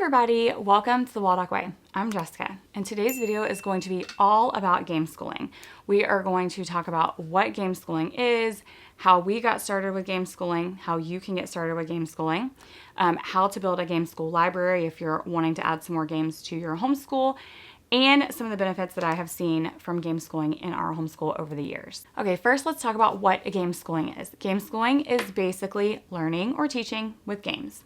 everybody, welcome to the 𝐂𝐸 Way. I'm Jessica, and today's video is going to be all about game schooling. We are going to talk about what game schooling is, how we got started with game schooling, how you can get started with game schooling, how to build a game school library if you're wanting to add some more games to your homeschool, and some of the benefits that I have seen from game schooling in our homeschool over the years. Okay, first let's talk about what a game schooling is. Game schooling is basically learning or teaching with games.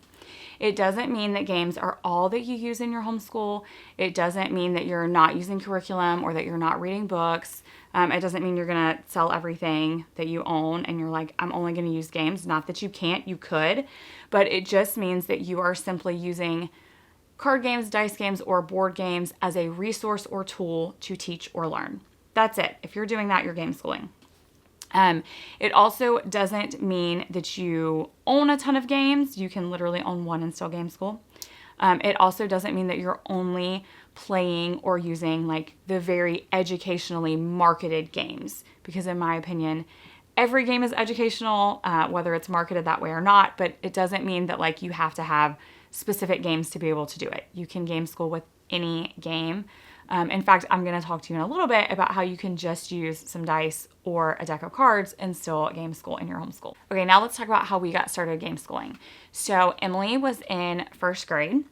It doesn't mean that games are all that you use in your homeschool. It doesn't mean that you're not using curriculum or that you're not reading books. It doesn't mean you're gonna sell everything that you own and you're like, I'm only gonna use games. Not that you can't, you could, but it just means that you are simply using card games, dice games, or board games as a resource or tool to teach or learn. That's it. If you're doing that, you're game schooling. It also doesn't mean that you own a ton of games. You can literally own one and still game school. It also doesn't mean that you're only playing or using like the very educationally marketed games, because in my opinion, every game is educational, whether it's marketed that way or not, but it doesn't mean that like you have to have specific games to be able to do it. You can game school with any game. In fact, I'm going to talk to you in a little bit about how you can just use some dice or a deck of cards and still game school in your homeschool. Okay, now let's talk about how we got started game schooling. So Emily was in first grade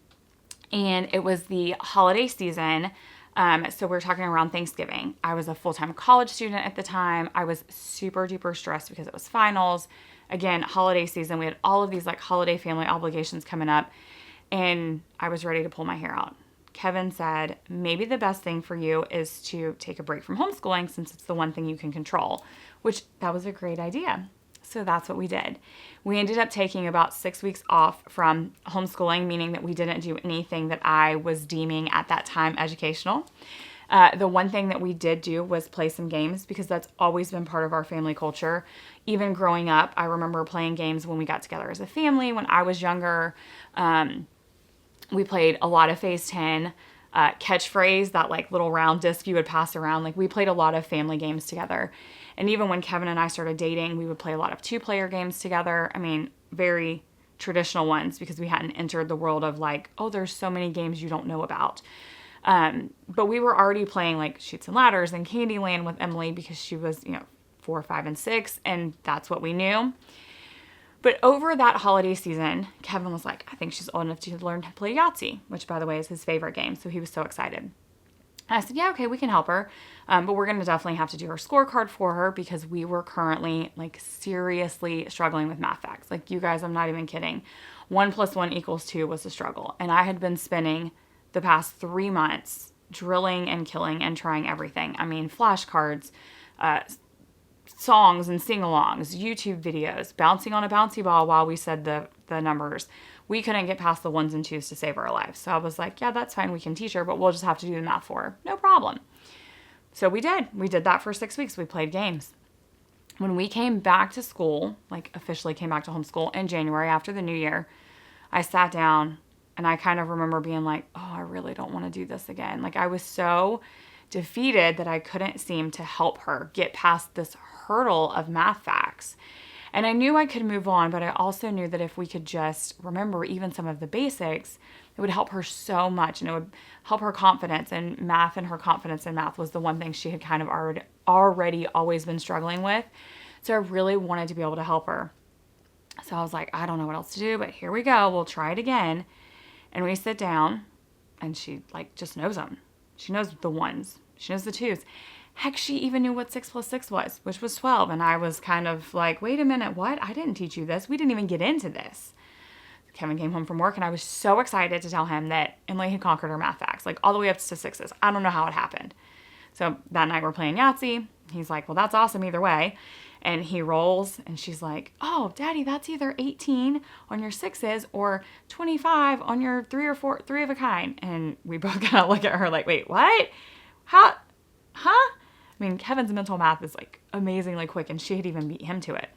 and it was the holiday season. So we're talking around Thanksgiving. I was a full-time college student at the time. I was super duper stressed because it was finals. Again, holiday season, we had all of these like holiday family obligations coming up and I was ready to pull my hair out. Kevin said, maybe the best thing for you is to take a break from homeschooling since it's the one thing you can control, which that was a great idea. So that's what we did. We ended up taking about 6 weeks off from homeschooling, meaning that we didn't do anything that I was deeming at that time educational. The one thing that we did do was play some games because that's always been part of our family culture. Even growing up, I remember playing games when we got together as a family. When I was younger, we played a lot of Phase 10, catchphrase, that like little round disc you would pass around. Like we played a lot of family games together. And even when Kevin and I started dating, we would play a lot of 2-player games together. I mean, very traditional ones because we hadn't entered the world of like, oh, there's so many games you don't know about. But we were already playing like Chutes and Ladders and Candyland with Emily because she was, 4, 5, and 6, and that's what we knew. But over that holiday season, Kevin was like, I think she's old enough to learn to play Yahtzee, which by the way is his favorite game. So he was so excited. And I said, yeah, okay, we can help her. But we're going to definitely have to do her scorecard for her because we were currently like seriously struggling with math facts. Like you guys, I'm not even kidding. 1 + 1 = 2 was a struggle. And I had been spending the past 3 months drilling and killing and trying everything. I mean, flashcards, songs and sing-alongs, YouTube videos, bouncing on a bouncy ball while we said the numbers. We couldn't get past the 1s and 2s to save our lives. So I was like, yeah, that's fine. We can teach her, but we'll just have to do the math for her. No problem. So we did. We did that for 6 weeks. We played games. When we came back to school, like officially came back to homeschool in January after the new year, I sat down and I kind of remember being like, oh, I really don't want to do this again. Like I was so defeated that I couldn't seem to help her get past this hurdle of math facts. And I knew I could move on, but I also knew that if we could just remember even some of the basics, it would help her so much and it would help her confidence in math, and her confidence in math was the one thing she had kind of already always been struggling with. So I really wanted to be able to help her. So I was like, I don't know what else to do, but here we go. We'll try it again. And we sit down and she like just knows them. She knows the 1s. She knows the 2s. Heck, she even knew what 6 + 6 was, which was 12. And I was kind of like, wait a minute, what? I didn't teach you this. We didn't even get into this. Kevin came home from work and I was so excited to tell him that Emily had conquered her math facts, like all the way up to 6s. I don't know how it happened. So that night we're playing Yahtzee. He's like, well, that's awesome either way. And he rolls and she's like, oh, Daddy, that's either 18 on your 6s or 25 on your 3 or 4, 3 of a kind. And we both kind of look at her like, wait, what? How? Huh? I mean, Kevin's mental math is like amazingly quick and she had even beat him to it.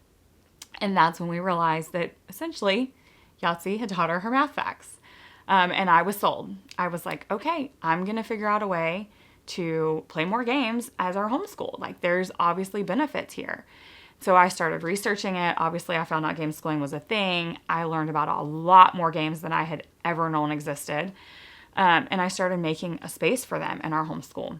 And that's when we realized that essentially Yahtzee had taught her math facts. And I was sold. I was like, okay, I'm going to figure out a way to play more games as our homeschool. Like there's obviously benefits here. So I started researching it. Obviously, I found out game schooling was a thing. I learned about a lot more games than I had ever known existed. And I started making a space for them in our homeschool.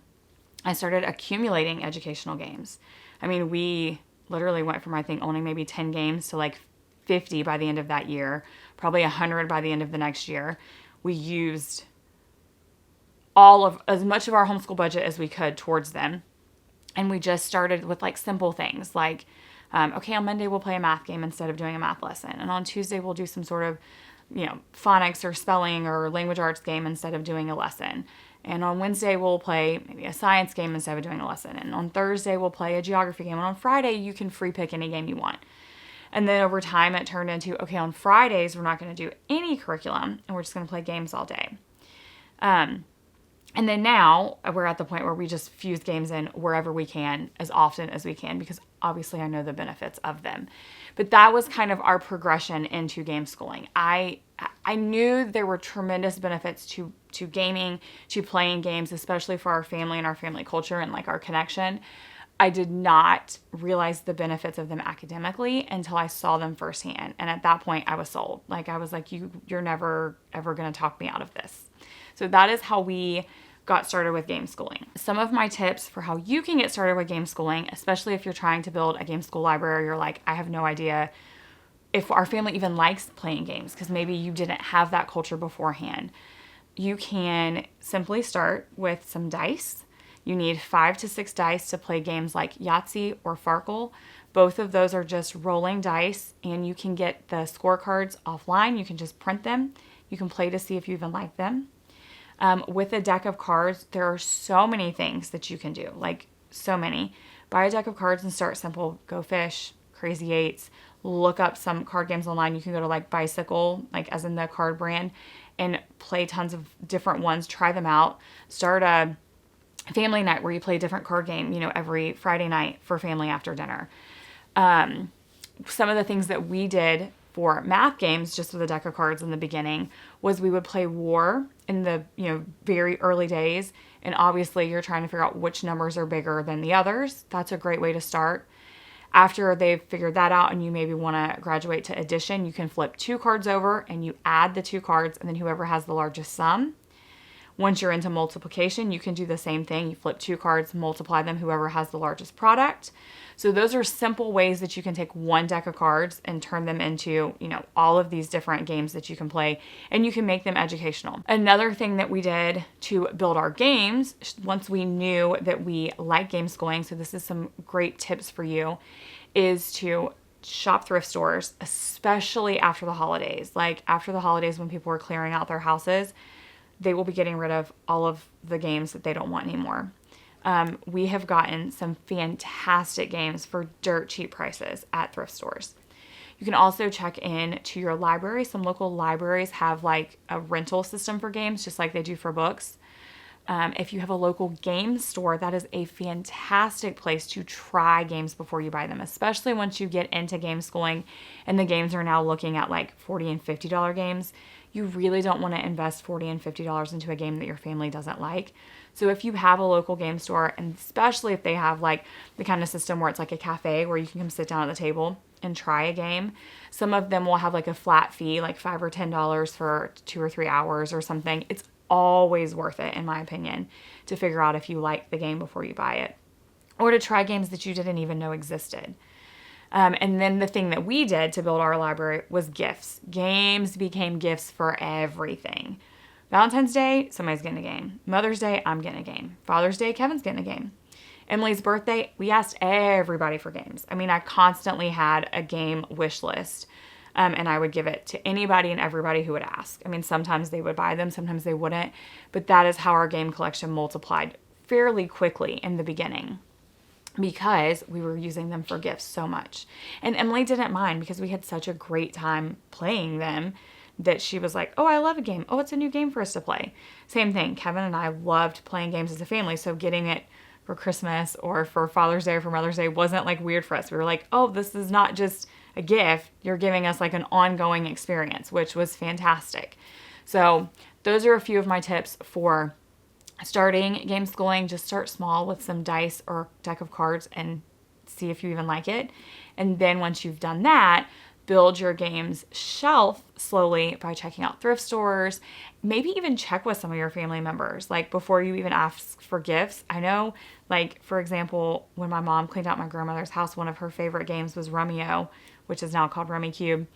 I started accumulating educational games. I mean, we literally went from, I think, owning maybe 10 games to like 50 by the end of that year, probably 100 by the end of the next year. We used as much of our homeschool budget as we could towards them. And we just started with like simple things like, okay, on Monday we'll play a math game instead of doing a math lesson. And on Tuesday we'll do some sort of, phonics or spelling or language arts game instead of doing a lesson. And on Wednesday we'll play maybe a science game instead of doing a lesson. And on Thursday we'll play a geography game. And on Friday you can free pick any game you want. And then over time it turned into, okay, on Fridays we're not going to do any curriculum and we're just going to play games all day. And then now we're at the point where we just fuse games in wherever we can, as often as we can, because obviously I know the benefits of them. But that was kind of our progression into game schooling. I knew there were tremendous benefits to gaming, to playing games, especially for our family and our family culture and like our connection. I did not realize the benefits of them academically until I saw them firsthand. And at that point I was sold. Like I was like, you're never ever going to talk me out of this. So that is how we got started with game schooling. Some of my tips for how you can get started with game schooling, especially if you're trying to build a game school library, you're like, I have no idea if our family even likes playing games because maybe you didn't have that culture beforehand. You can simply start with some dice. You need 5 to 6 dice to play games like Yahtzee or Farkle. Both of those are just rolling dice, and you can get the scorecards offline. You can just print them. You can play to see if you even like them. With a deck of cards, there are so many things that you can do, like so many. Buy a deck of cards and start simple. Go Fish, 𝐂𝐨𝐧𝐴𝐷. Look up some card games online. You can go to like Bicycle, like as in the card brand, and play tons of different ones. Try them out. Start a family night where you play a different card game, every Friday night for family after dinner. Some of the things that we did for math games, just with a deck of cards in the beginning, was we would play War in the very early days. And obviously you're trying to figure out which numbers are bigger than the others. That's a great way to start. After they've figured that out and you maybe want to graduate to addition, you can flip 2 cards over and you add the 2 cards, and then whoever has the largest sum. Once you're into multiplication, you can do the same thing. You flip 2 cards, multiply them, whoever has the largest product. So those are simple ways that you can take one deck of cards and turn them into, all of these different games that you can play, and you can make them educational. Another thing that we did to build our games, once we knew that we like game schooling, so this is some great tips for you, is to shop thrift stores, especially after the holidays. Like after the holidays when people are clearing out their houses, they will be getting rid of all of the games that they don't want anymore. We have gotten some fantastic games for dirt cheap prices at thrift stores. You can also check in to your library. Some local libraries have like a rental system for games, just like they do for books. If you have a local game store, that is a fantastic place to try games before you buy them, especially once you get into game schooling and the games are now looking at like $40 and $50 games. You really don't want to invest $40 and $50 into a game that your family doesn't like. So if you have a local game store, and especially if they have like the kind of system where it's like a cafe where you can come sit down at the table and try a game, some of them will have like a flat fee, like $5 or $10 for 2 or 3 hours or something. It's always worth it, in my opinion, to figure out if you like the game before you buy it, or to try games that you didn't even know existed. And then the thing that we did to build our library was gifts. Games became gifts for everything. Valentine's Day, somebody's getting a game. Mother's Day, I'm getting a game. Father's Day, Kevin's getting a game. Emily's birthday, we asked everybody for games. I mean, I constantly had a game wish list, and I would give it to anybody and everybody who would ask. I mean, sometimes they would buy them, sometimes they wouldn't, but that is how our game collection multiplied fairly quickly in the beginning, because we were using them for gifts so much. And Emily didn't mind because we had such a great time playing them that she was like, oh, I love a game. Oh, it's a new game for us to play. Same thing. Kevin and I loved playing games as a family. So getting it for Christmas or for Father's Day or for Mother's Day wasn't like weird for us. We were like, oh, this is not just a gift. You're giving us like an ongoing experience, which was fantastic. So those are a few of my tips for starting game schooling. Just start small with some dice or deck of cards and see if you even like it. And then once you've done that, build your games shelf slowly by checking out thrift stores, maybe even check with some of your family members, like before you even ask for gifts. I know, like, for example, when my mom cleaned out my grandmother's house, one of her favorite games was Rummyo, which is now called Rummikub.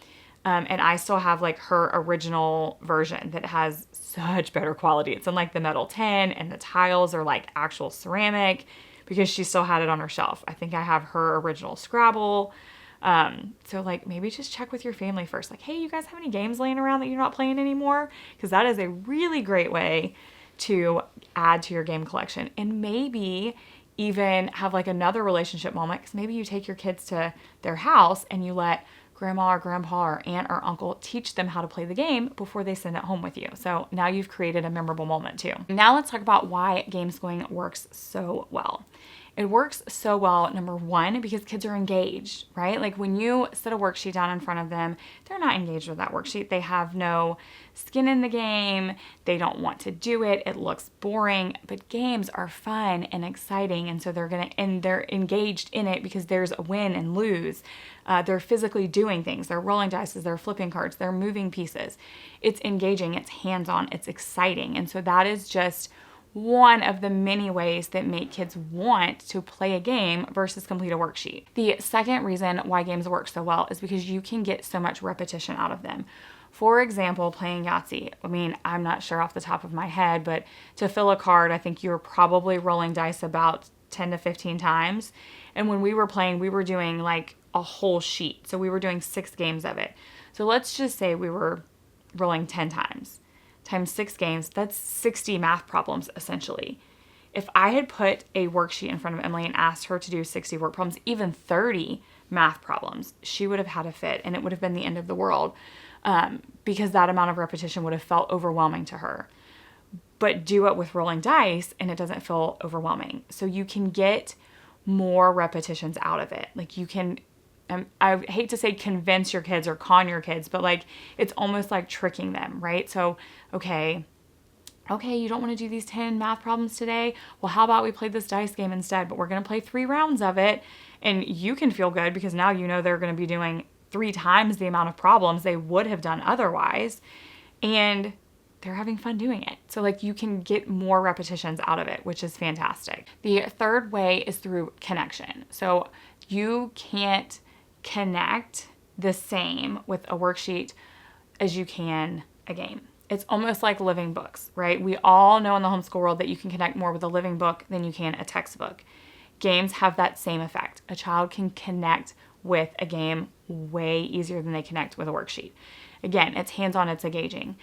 And I still have like her original version that has such better quality. It's in like the metal tin and the tiles are like actual ceramic because she still had it on her shelf. I think I have her original Scrabble. So like maybe just check with your family first. Like, hey, you guys have any games laying around that you're not playing anymore? Because that is a really great way to add to your game collection. And maybe even have like another relationship moment, because maybe you take your kids to their house and you let grandma or grandpa or aunt or uncle teach them how to play the game before they send it home with you. So now you've created a memorable moment too. Now let's talk about why Gameschooling works so well. It works so well, number one, because kids are engaged, right? Like when you set a worksheet down in front of them, they're not engaged with that worksheet. They have no skin in the game. They don't want to do it. It looks boring, but games are fun and exciting. And so they're engaged in it because there's a win and lose. They're physically doing things. They're rolling dice, they're flipping cards, they're moving pieces. It's engaging, it's hands-on, it's exciting. And so that is just one of the many ways that make kids want to play a game versus complete a worksheet. The second reason why games work so well is because you can get so much repetition out of them. For example, playing Yahtzee. I mean, I'm not sure off the top of my head, but to fill a card, I think you were probably rolling dice about 10 to 15 times. And when we were playing, we were doing like a whole sheet. So we were doing 6 games of it. So let's just say we were rolling 10 times. Times 6 games, that's 60 math problems essentially. If I had put a worksheet in front of Emily and asked her to do 60 work problems, even 30 math problems, she would have had a fit and it would have been the end of the world because that amount of repetition would have felt overwhelming to her. But do it with rolling dice and it doesn't feel overwhelming. So you can get more repetitions out of it. Like you can, I hate to say convince your kids or con your kids, but like it's almost like tricking them, right? So, okay, you don't want to do these 10 math problems today? Well, how about we play this dice game instead, but we're going to play 3 rounds of it and you can feel good because now you know they're going to be doing 3 times the amount of problems they would have done otherwise. And they're having fun doing it. So like you can get more repetitions out of it, which is fantastic. The third way is through connection. So you can't connect the same with a worksheet as you can a game. It's almost like living books, right? We all know in the homeschool world that you can connect more with a living book than you can a textbook. Games have that same effect. A child can connect with a game way easier than they connect with a worksheet. Again, it's hands-on, it's engaging.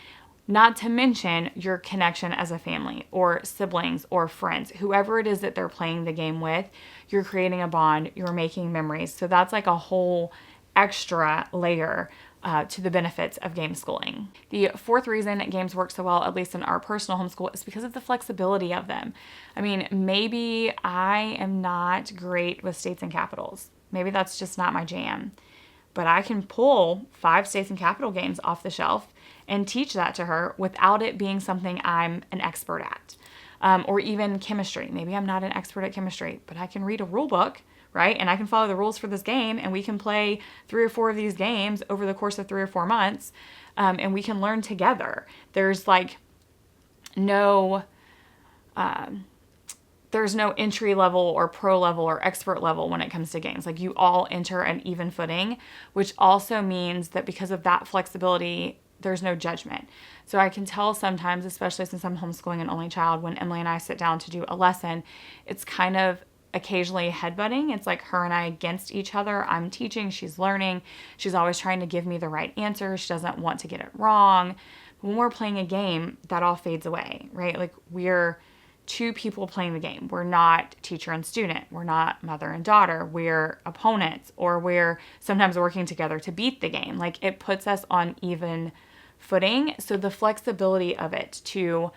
Not to mention your connection as a family or siblings or friends, whoever it is that they're playing the game with, you're creating a bond, you're making memories. So that's like a whole extra layer to the benefits of game schooling. The fourth reason games work so well, at least in our personal homeschool, is because of the flexibility of them. I mean, maybe I am not great with states and capitals. Maybe that's just not my jam. But I can pull 5 states and capital games off the shelf and teach that to her without it being something I'm an expert at. Or even chemistry. Maybe I'm not an expert at chemistry, but I can read a rule book, right? And I can follow the rules for this game and we can play 3 or 4 of these games over the course of 3 or 4 months and we can learn together. There's like no entry level or pro level or expert level when it comes to games. Like you all enter an even footing, which also means that because of that flexibility, there's no judgment. So I can tell sometimes, especially since I'm homeschooling an only child, when Emily and I sit down to do a lesson, it's kind of occasionally headbutting. It's like her and I against each other. I'm teaching, she's learning. She's always trying to give me the right answer. She doesn't want to get it wrong. When we're playing a game, that all fades away, right? Like we're 2 people playing the game. We're not teacher and student. We're not mother and daughter. We're opponents, or we're sometimes working together to beat the game. Like it puts us on even footing. So the flexibility of it to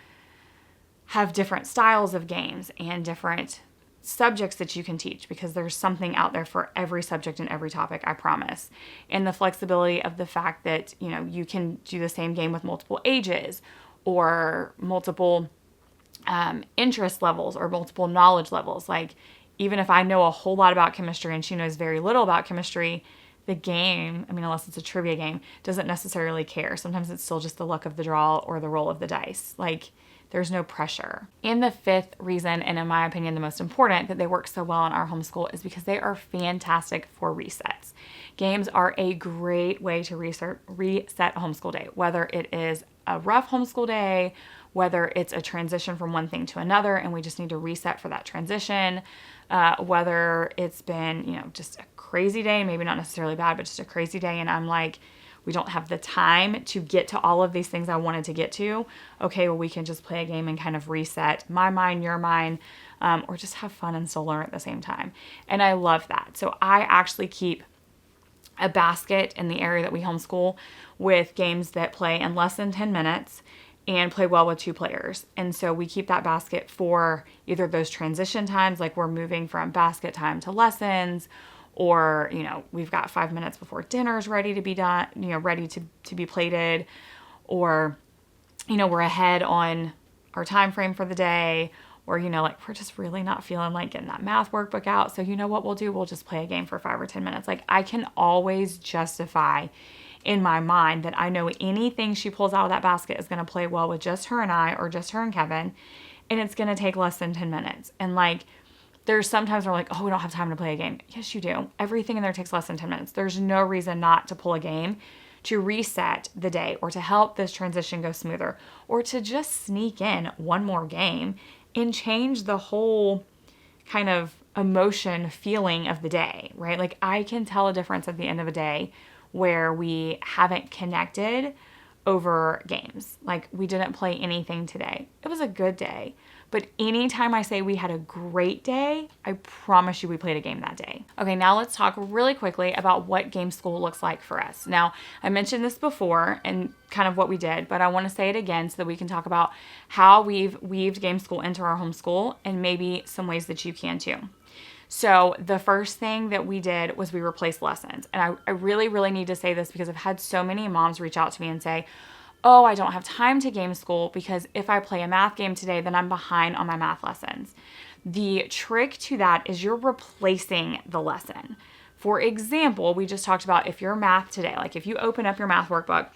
have different styles of games and different subjects that you can teach, because there's something out there for every subject and every topic, I promise. And the flexibility of the fact that, you know, you can do the same game with multiple ages or multiple interest levels or multiple knowledge levels. Like even if I know a whole lot about chemistry and she knows very little about chemistry, the game, I mean, unless it's a trivia game, doesn't necessarily care. Sometimes it's still just the luck of the draw or the roll of the dice. Like, there's no pressure. And the fifth reason, and in my opinion, the most important, that they work so well in our homeschool is because they are fantastic for resets. Games are a great way to reset a homeschool day, whether it is a rough homeschool day, whether it's a transition from one thing to another and we just need to reset for that transition, whether it's been, you know, just a crazy day, maybe not necessarily bad, but just a crazy day, and I'm like, we don't have the time to get to all of these things I wanted to get to. Okay, well, we can just play a game and kind of reset my mind, your mind, or just have fun and still learn at the same time. And I love that. So I actually keep a basket in the area that we homeschool with games that play in less than 10 minutes and play well with 2 players. And so we keep that basket for either those transition times, like we're moving from basket time to lessons, or, you know, we've got 5 minutes before dinner's ready to be done, you know, ready to be plated, or, you know, we're ahead on our time frame for the day, or, you know, like we're just really not feeling like getting that math workbook out. So you know what we'll do? We'll just play a game for 5 or 10 minutes. Like, I can always justify in my mind that I know anything she pulls out of that basket is going to play well with just her and I, or just her and Kevin, and it's going to take less than 10 minutes. And like, there's sometimes we're like, oh, we don't have time to play a game. Yes, you do. Everything in there takes less than 10 minutes. There's no reason not to pull a game to reset the day, or to help this transition go smoother, or to just sneak in one more game and change the whole kind of emotion feeling of the day, right? Like, I can tell a difference at the end of a day where we haven't connected over games. Like, we didn't play anything today. It was a good day. But anytime I say we had a great day, I promise you we played a game that day. Okay, now let's talk really quickly about what Gameschool looks like for us. Now, I mentioned this before and kind of what we did, but I want to say it again so that we can talk about how we've weaved Gameschool into our homeschool and maybe some ways that you can too. So the first thing that we did was we replaced lessons. And I really, really need to say this because I've had so many moms reach out to me and say, oh, I don't have time to game school because if I play a math game today, then I'm behind on my math lessons. The trick to that is you're replacing the lesson. For example, we just talked about if your math today, like if you open up your math workbook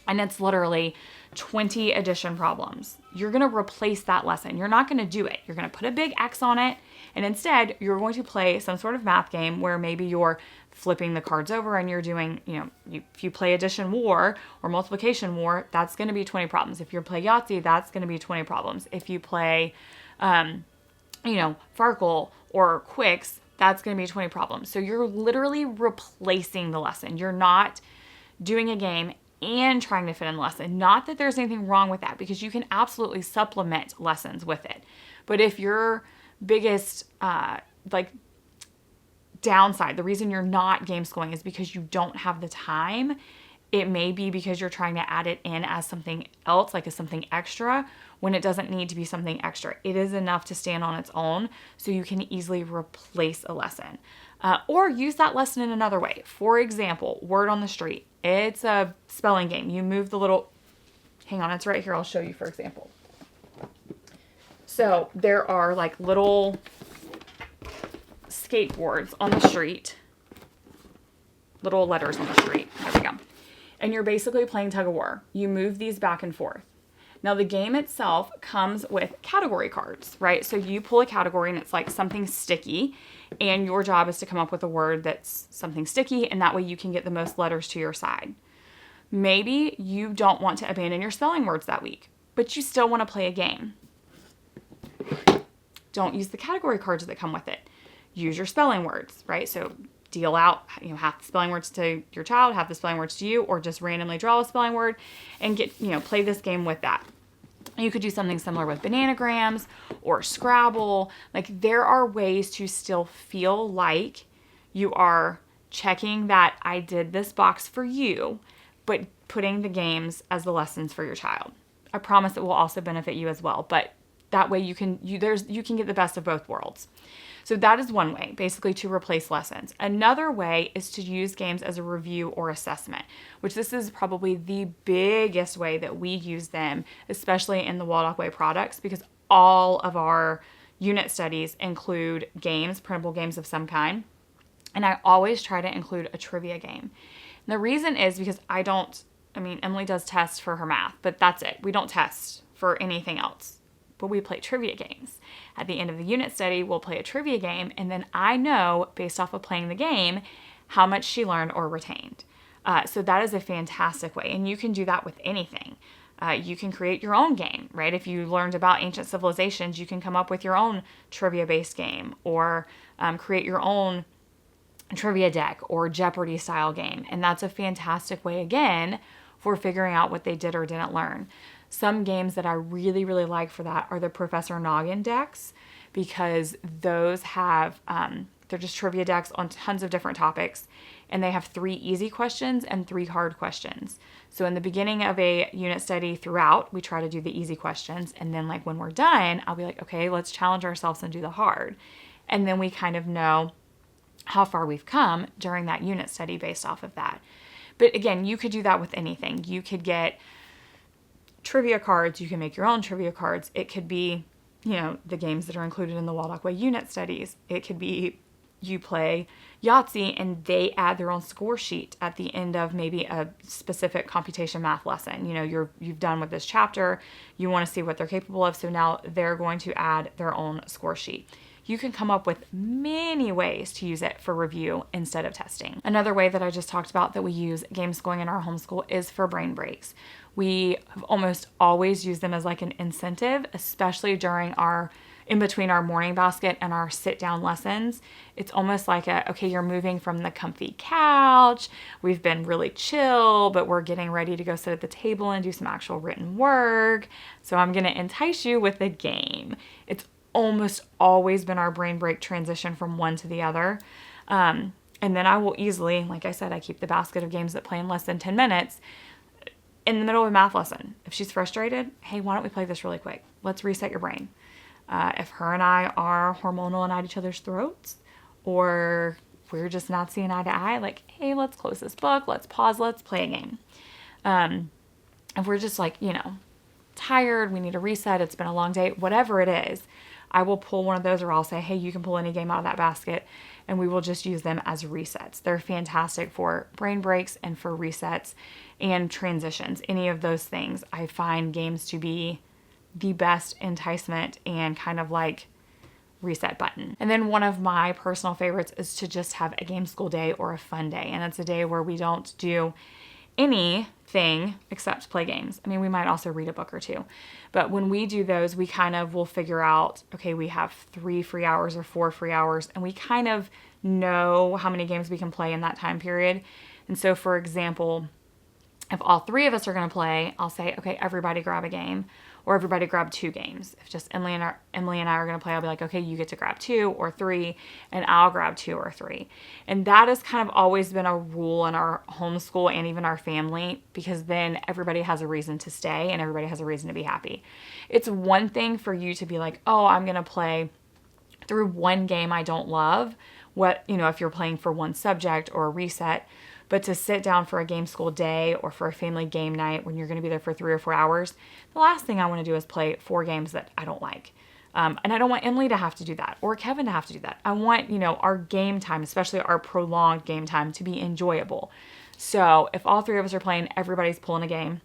and it's literally 20 addition problems, you're going to replace that lesson. You're not going to do it. You're going to put a big X on it, and instead you're going to play some sort of math game where maybe you're flipping the cards over and you're doing, if you play addition war or multiplication war, that's going to be 20 problems. If you play Yahtzee, that's going to be 20 problems. If you play, Farkle or Quicks, that's going to be 20 problems. So you're literally replacing the lesson. You're not doing a game and trying to fit in the lesson. Not that there's anything wrong with that, because you can absolutely supplement lessons with it. But if your biggest downside, the reason you're not game schooling is because you don't have the time, it may be because you're trying to add it in as something else, like as something extra, when it doesn't need to be something extra. It is enough to stand on its own, so you can easily replace a lesson. Or use that lesson in another way. For example, word on the street. It's a spelling game. You move the little, hang on, it's right here. I'll show you, for example. So there are like little skateboards on the street, little letters on the street. There we go. And you're basically playing tug of war. You move these back and forth. Now the game itself comes with category cards, right? So you pull a category and it's like something sticky, and your job is to come up with a word that's something sticky, and that way you can get the most letters to your side. Maybe you don't want to abandon your spelling words that week, but you still want to play a game. Don't use the category cards that come with it. Use your spelling words, right? So deal out, half the spelling words to your child, half the spelling words to you, or just randomly draw a spelling word and play this game with that. You could do something similar with bananagrams or Scrabble. Like, there are ways to still feel like you are checking that I did this box for you, but putting the games as the lessons for your child. I promise it will also benefit you as well, but that way you can get the best of both worlds. So that is one way, basically, to replace lessons. Another way is to use games as a review or assessment, which this is probably the biggest way that we use them, especially in the Waldock Way products, because all of our unit studies include games, printable games of some kind. And I always try to include a trivia game. And the reason is because Emily does test for her math, but that's it. We don't test for anything else, but we play trivia games. At the end of the unit study, we'll play a trivia game, and then I know, based off of playing the game, how much she learned or retained. So that is a fantastic way, and you can do that with anything. You can create your own game, right? If you learned about ancient civilizations, you can come up with your own trivia-based game, or create your own trivia deck or Jeopardy style game. And that's a fantastic way, again, for figuring out what they did or didn't learn. Some games that I really, really like for that are the Professor Noggin decks, because those have, they're just trivia decks on tons of different topics, and they have 3 easy questions and 3 hard questions. So in the beginning of a unit study throughout, we try to do the easy questions, and then like when we're done, I'll be like, okay, let's challenge ourselves and do the hard. And then we kind of know how far we've come during that unit study based off of that. But again, you could do that with anything. You could get trivia cards. You can make your own trivia cards. It could be, the games that are included in the 𝐂𝐿𝐿 unit studies. It could be you play Yahtzee and they add their own score sheet at the end of maybe a specific computation math lesson. You've done with this chapter. You want to see what they're capable of. So now they're going to add their own score sheet. You can come up with many ways to use it for review instead of testing. Another way that I just talked about that we use Gameschooling in our homeschool is for brain breaks. We have almost always used them as like an incentive, especially during in between our morning basket and our sit down lessons. It's almost like okay, you're moving from the comfy couch. We've been really chill, but we're getting ready to go sit at the table and do some actual written work. So I'm going to entice you with a game. It's almost always been our brain break transition from one to the other. And then I will easily, like I said, I keep the basket of games that play in less than 10 minutes in the middle of a math lesson. If she's frustrated, hey, why don't we play this really quick? Let's reset your brain. If her and I are hormonal and at each other's throats, or we're just not seeing eye to eye, like, hey, let's close this book, let's pause, let's play a game. If we're just like, tired, we need a reset, it's been a long day, whatever it is, I will pull one of those, or I'll say, hey, you can pull any game out of that basket, and we will just use them as resets. They're fantastic for brain breaks and for resets and transitions. Any of those things, I find games to be the best enticement and kind of like reset button. And then one of my personal favorites is to just have a game school day or a fun day. And it's a day where we don't do anything except play games. We might also read a book or 2. But when we do those, we kind of will figure out, okay, we have 3 free hours or 4 free hours, and we kind of know how many games we can play in that time period. And so, for example, if all 3 of us are going to play, I'll say, okay, everybody grab a game, or everybody grab 2 games. If just Emily and I are going to play, I'll be like, okay, you get to grab 2 or 3, and I'll grab 2 or 3. And that has kind of always been a rule in our homeschool and even our family, because then everybody has a reason to stay and everybody has a reason to be happy. It's one thing for you to be like, oh, I'm going to play through one game I don't love, if you're playing for one subject or a reset. But to sit down for a game school day or for a family game night when you're going to be there for 3 or 4 hours, the last thing I want to do is play 4 games that I don't like. And I don't want Emily to have to do that or Kevin to have to do that. I want, our game time, especially our prolonged game time, to be enjoyable. So if all 3 of us are playing, everybody's pulling a game.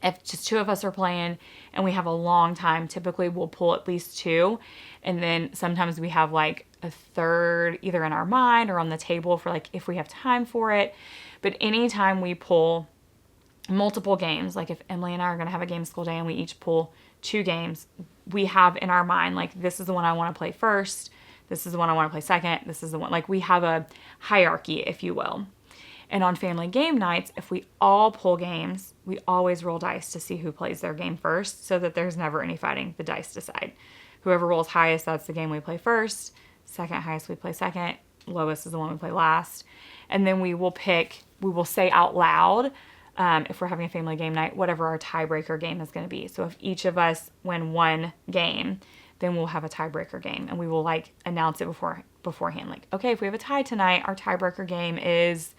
If just 2 of us are playing and we have a long time, typically we'll pull at least 2. And then sometimes we have like a third either in our mind or on the table for like if we have time for it. But anytime we pull multiple games, like if Emily and I are going to have a game school day and we each pull 2 games, we have in our mind, like, this is the one I want to play first. This is the one I want to play second. This is the one, like, we have a hierarchy, if you will. And on family game nights, if we all pull games, we always roll dice to see who plays their game first, so that there's never any fighting. The dice decide. Whoever rolls highest, that's the game we play first. Second highest, we play second. Lowest is the one we play last. And then we will say out loud, if we're having a family game night, whatever our tiebreaker game is going to be. So if each of us win one game, then we'll have a tiebreaker game. And we will like announce it beforehand. Like, okay, if we have a tie tonight, our tiebreaker game is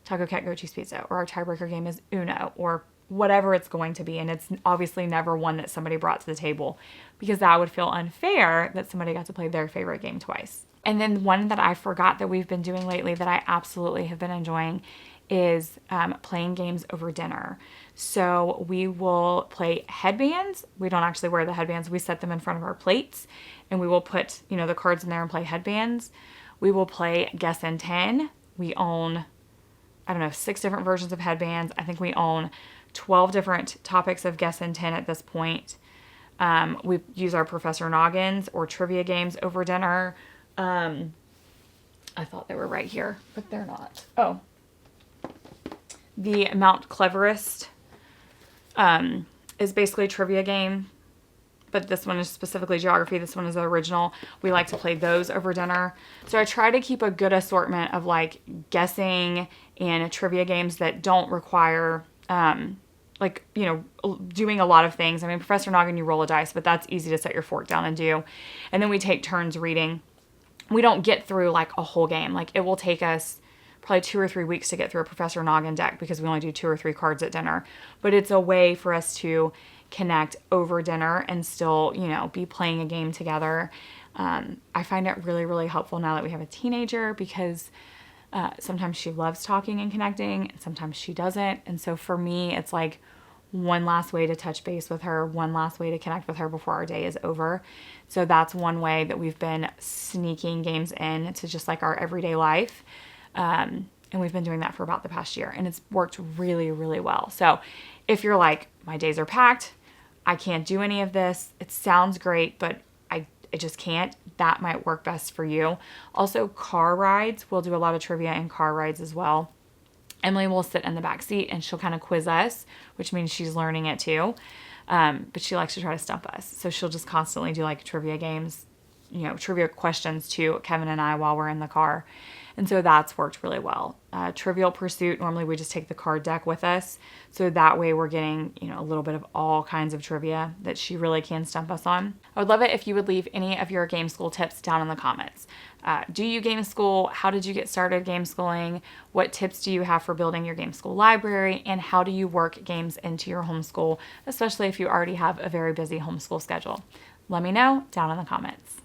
Taco Cat Gochis Pizza, or our tiebreaker game is Uno, or whatever it's going to be. And it's obviously never one that somebody brought to the table, because that would feel unfair that somebody got to play their favorite game twice. And then one that I forgot that we've been doing lately that I absolutely have been enjoying is playing games over dinner. So we will play headbands. We don't actually wear the headbands. We set them in front of our plates, and we will put, you know, the cards in there and play headbands. We will play Guess in 10. We own, I don't know, 6 different versions of headbands. I think we own 12 different topics of Guess in 10 at this point. We use our Professor Noggins or trivia games over dinner. I thought they were right here, but they're not. Oh, the Mount Cleverest is basically a trivia game, but this one is specifically geography. This one is the original. We like to play those over dinner. So I try to keep a good assortment of like guessing and trivia games that don't require like, you know, doing a lot of things. I mean, Professor Noggin, you roll a dice, but that's easy to set your fork down and do. And then we take turns reading. We don't get through like a whole game. Like, it will take us probably 2 or 3 weeks to get through a Professor Noggin deck, because we only do 2 or 3 cards at dinner. But it's a way for us to connect over dinner and still, you know, be playing a game together. I find it really, really helpful now that we have a teenager, because sometimes she loves talking and connecting, and sometimes she doesn't. And so for me, it's like one last way to touch base with her, one last way to connect with her before our day is over. So that's one way that we've been sneaking games in to just like our everyday life. And we've been doing that for about the past year, and it's worked really, really well. So if you're like, my days are packed, I can't do any of this, it sounds great, but I just can't, that might work best for you. Also, car rides, we'll do a lot of trivia in car rides as well. Emily will sit in the back seat and she'll kind of quiz us, which means she's learning it too. But she likes to try to stump us. So she'll just constantly do like trivia games, you know, trivia questions to Kevin and I while we're in the car. And so that's worked really well. Trivial Pursuit, normally we just take the card deck with us. So that way we're getting, you know, a little bit of all kinds of trivia that she really can stump us on. I would love it if you would leave any of your game school tips down in the comments. Do you game school? How did you get started game schooling? What tips do you have for building your game school library? And how do you work games into your homeschool, especially if you already have a very busy homeschool schedule? Let me know down in the comments.